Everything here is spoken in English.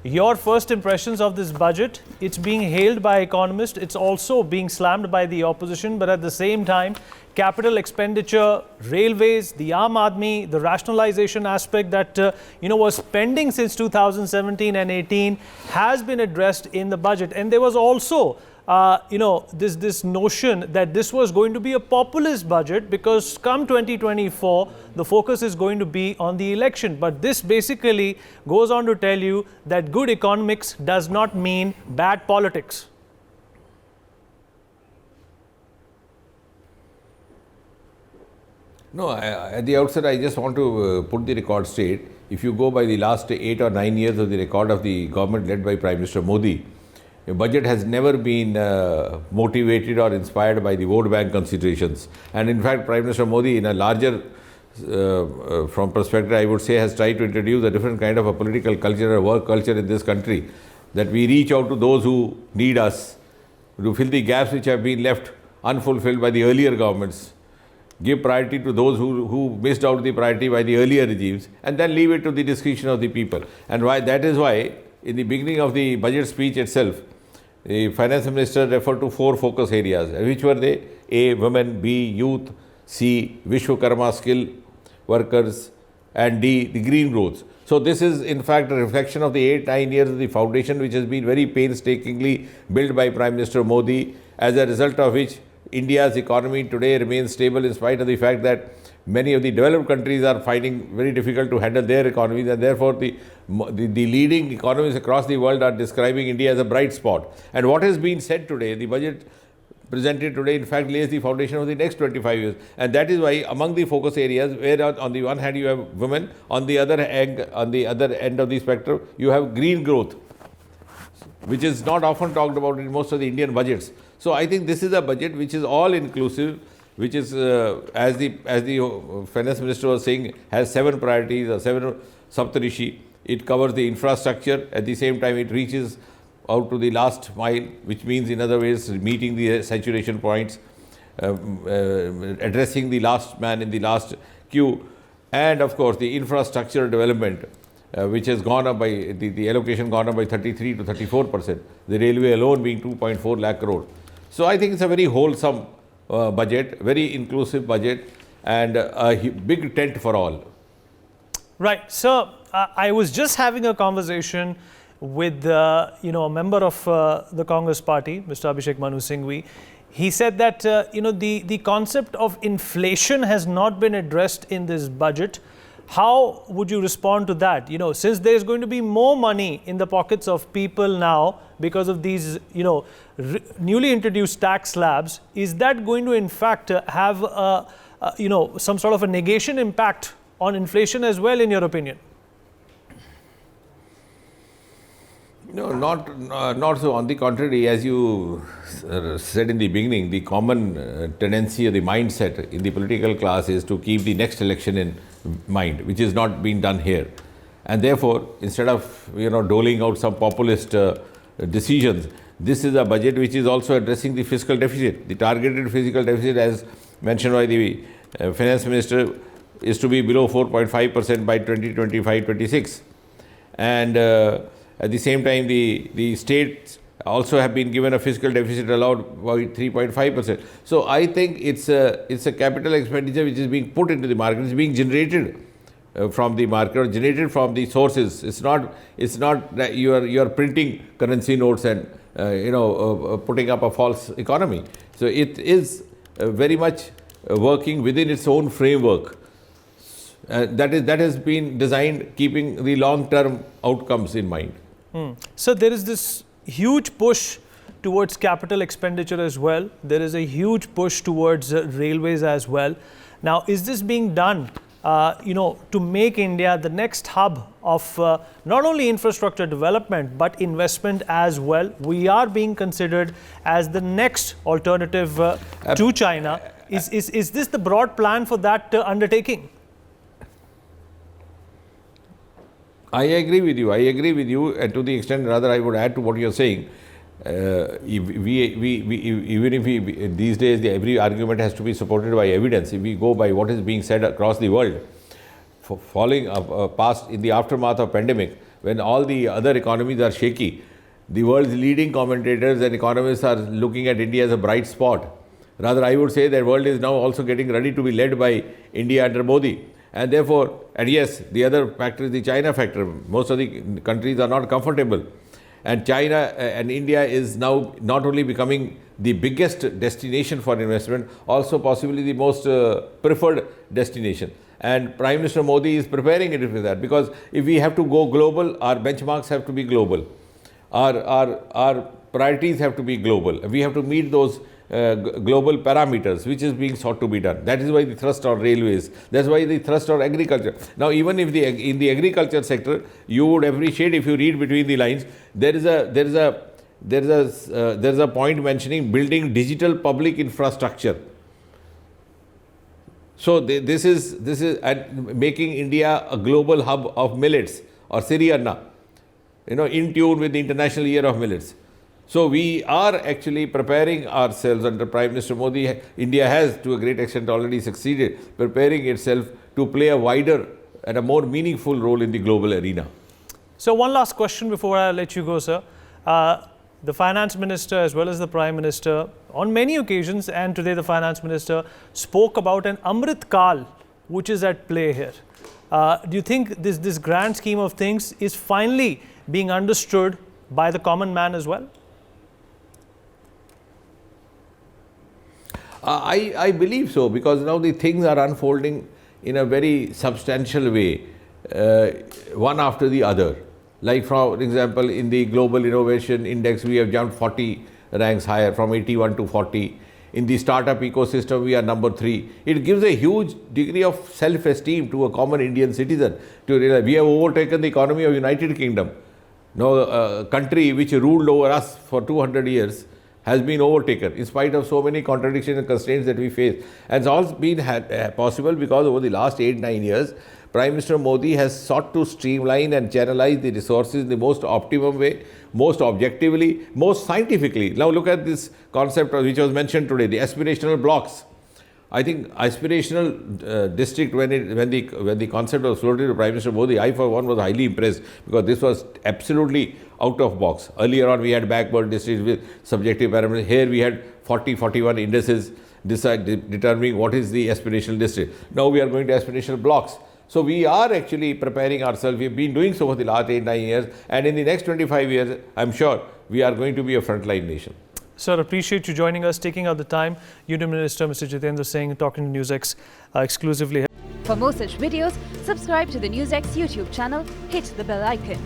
Your first impressions of this budget? It's being hailed by economists. It's also being slammed by the opposition. But at the same time, capital expenditure, railways, the Aam Aadmi, the rationalization aspect that was pending since 2017 and 18 has been addressed in the budget. And there was also this notion that this was going to be a populist budget because come 2024, the focus is going to be on the election. But this basically goes on to tell you that good economics does not mean bad politics. No, at the outset, I just want to put the record straight. If you go by the last 8 or 9 years of the record of the government led by Prime Minister Modi, a budget has never been motivated or inspired by the vote bank considerations. And in fact, Prime Minister Modi, in a larger from perspective, I would say, has tried to introduce a different kind of a political culture, a work culture in this country, that we reach out to those who need us, to fill the gaps which have been left unfulfilled by the earlier governments, give priority to those who missed out the priority by the earlier regimes, and then leave it to the discretion of the people. And that is why, in the beginning of the budget speech itself, the finance minister referred to 4 focus areas. Which were they? A, women; B, youth; C, Vishwakarma skill workers; and D, the green growth. So this is in fact a reflection of the 8-9 years of the foundation which has been very painstakingly built by Prime Minister Modi, as a result of which India's economy today remains stable in spite of the fact that many of the developed countries are finding very difficult to handle their economies, and therefore the leading economies across the world are describing India as a bright spot. And what has been said today, the budget presented today, in fact lays the foundation of the next 25 years. And that is why among the focus areas, where on the one hand you have women, on the other end of the spectrum you have green growth, which is not often talked about in most of the Indian budgets. So I think this is a budget which is all inclusive, which is, as the finance minister was saying, has 7 priorities or 7 Saptarishi. It covers the infrastructure. At the same time, it reaches out to the last mile, which means, in other ways, meeting the saturation points, addressing the last man in the last queue, and of course the infrastructure development, which has gone up by the allocation gone up by 33 to 34%. The railway alone being 2.4 lakh crore. So I think it's a very wholesome budget, very inclusive budget, and a big tent for all. Right. So I was just having a conversation with a member of the Congress party, Mr. Abhishek Manu Singhvi. He said that the concept of inflation has not been addressed in this budget. How would you respond to that? Since there is going to be more money in the pockets of people now because of these, newly introduced tax slabs, is that going to in fact have some sort of a negation impact on inflation as well, in your opinion? No, not so. On the contrary, as you said in the beginning, the common tendency or the mindset in the political class is to keep the next election in mind, which is not being done here. And therefore, instead of doling out some populist decisions, this is a budget which is also addressing the fiscal deficit. The targeted fiscal deficit, as mentioned by the finance minister, is to be below 4.5% by 2025-26. And at the same time, the states also have been given a fiscal deficit allowed by 3.5%. So I think it's a capital expenditure which is being put into the market. It's being generated from the market, or generated from the sources. It's not that you are printing currency notes and putting up a false economy. So it is very much working within its own framework. That has been designed keeping the long-term outcomes in mind. So there is this huge push towards capital expenditure as well. There is a huge push towards railways as well. Now, is this being done, to make India the next hub of not only infrastructure development but investment as well? We are being considered as the next alternative to China. Is this the broad plan for that undertaking? I agree with you, and to the extent, rather, I would add to what you're saying. Even if these days every argument has to be supported by evidence, if we go by what is being said across the world, following past in the aftermath of pandemic, when all the other economies are shaky, the world's leading commentators and economists are looking at India as a bright spot. Rather, I would say that world is now also getting ready to be led by India under Modi. And therefore, and yes, the other factor is the China factor. Most of the countries are not comfortable. And China and India is now not only becoming the biggest destination for investment, also possibly the most preferred destination. And Prime Minister Modi is preparing it for that, because if we have to go global, our benchmarks have to be global. Our priorities have to be global. We have to meet those global parameters, which is being sought to be done. That is why the thrust on railways. That's why the thrust on agriculture. Now, even if in the agriculture sector, you would appreciate if you read between the lines, there is a point mentioning building digital public infrastructure. So this is making India a global hub of millets or Sirianna, in tune with the International Year of Millets. So we are actually preparing ourselves under Prime Minister Modi. India has to a great extent already succeeded preparing itself to play a wider and a more meaningful role in the global arena. So one last question before I let you go, sir. The Finance Minister as well as the Prime Minister on many occasions, and today the Finance Minister spoke about an Amrit Kal which is at play here. Do you think this grand scheme of things is finally being understood by the common man as well? I believe so, because now the things are unfolding in a very substantial way, one after the other. Like, for example, in the Global Innovation Index, we have jumped 40 ranks higher, from 81 to 40. In the startup ecosystem, we are number 3. It gives a huge degree of self-esteem to a common Indian citizen to realize we have overtaken the economy of United Kingdom. Now, a country which ruled over us for 200 years has been overtaken in spite of so many contradictions and constraints that we face. And it's all been possible because over the last 8-9 years, Prime Minister Modi has sought to streamline and channelize the resources in the most optimum way, most objectively, most scientifically. Now look at this concept which was mentioned today, the aspirational blocks. I think aspirational district, when the concept was floated to Prime Minister Modi, I for one was highly impressed, because this was absolutely out of box. Earlier on, we had backward districts with subjective parameters. Here we had 41 indices determining what is the aspirational district. Now we are going to aspirational blocks. So we are actually preparing ourselves. We've been doing so for the last 8-9 years, and in the next 25 years, I'm sure we are going to be a frontline nation. Sir, appreciate you joining us, taking out the time. Union Minister Mr. Jitendra Singh talking to NewsX exclusively. For more such videos, subscribe to the NewsX YouTube channel, hit the bell icon.